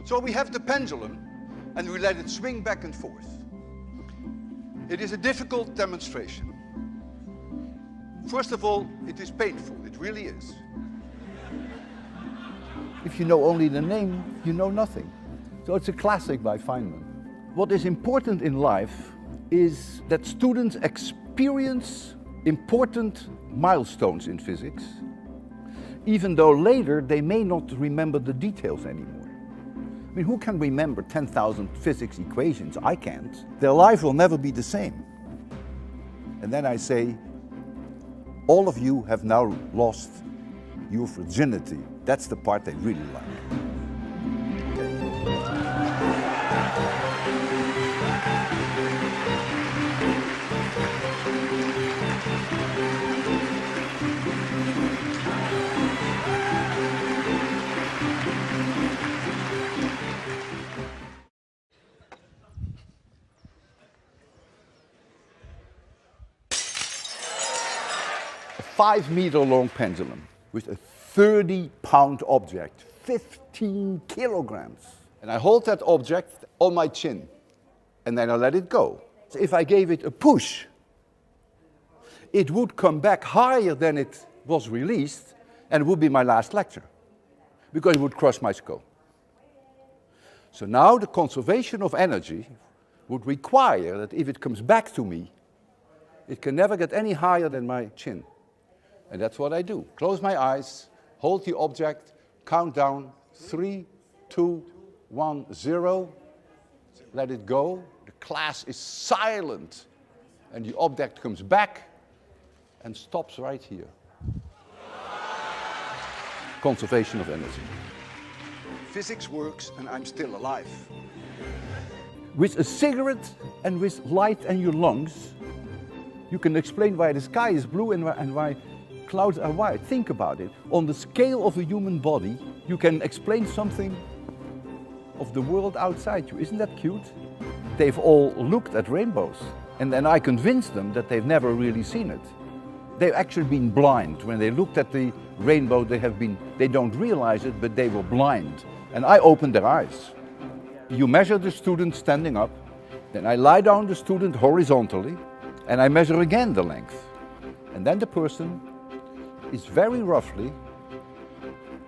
So we have the pendulum and we let it swing back and forth. It is a difficult demonstration. First of all, it is painful, it really is. If you know only the name, you know nothing. So it's a classic by Feynman. What is important in life is that students experience important milestones in physics, even though later they may not remember the details anymore. I mean, who can remember 10,000 physics equations? I can't. Their life will never be the same. And then I say, all of you have now lost your virginity. That's the part they really like. A 5-meter-long pendulum with a 30-pound object, 15 kilograms. And I hold that object on my chin, and then I let it go. So if I gave it a push, it would come back higher than it was released, and it would be my last lecture, because it would crush my skull. So now the conservation of energy would require that if it comes back to me, it can never get any higher than my chin. And that's what I do. Close my eyes, hold the object, count down, 3, 2, 1, 0. Let it go. The class is silent. And the object comes back and stops right here. Conservation of energy. Physics works and I'm still alive. With a cigarette and with light in your lungs, you can explain why the sky is blue and why clouds are white. Think about it. On the scale of a human body, you can explain something of the world outside you. Isn't that cute? They've all looked at rainbows, and then I convinced them that they've never really seen it. They've actually been blind. When they looked at the rainbow, they don't realize it, but they were blind. And I opened their eyes. You measure the student standing up, then I lie down the student horizontally, and I measure again the length. And then the person is very roughly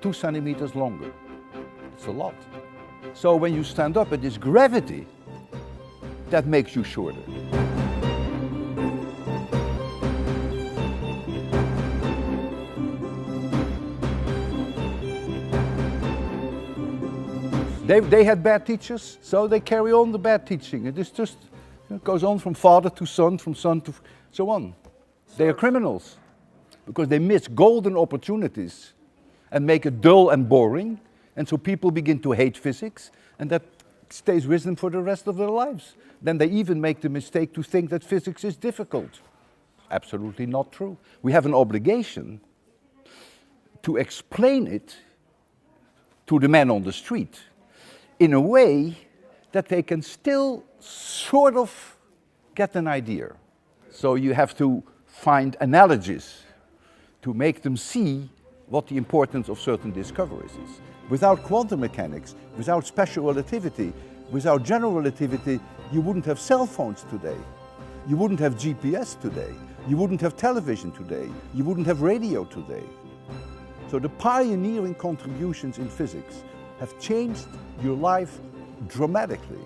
2 centimeters longer. It's a lot. So when you stand up, it is gravity that makes you shorter. They had bad teachers, so they carry on the bad teaching. It is just, it goes on from father to son to so on. They are criminals because they miss golden opportunities and make it dull and boring. And so people begin to hate physics, and that stays with them for the rest of their lives. Then they even make the mistake to think that physics is difficult. Absolutely not true. We have an obligation to explain it to the man on the street in a way that they can still sort of get an idea. So you have to find analogies to make them see what the importance of certain discoveries is. Without quantum mechanics, without special relativity, without general relativity, you wouldn't have cell phones today. You wouldn't have GPS today. You wouldn't have television today. You wouldn't have radio today. So the pioneering contributions in physics have changed your life dramatically.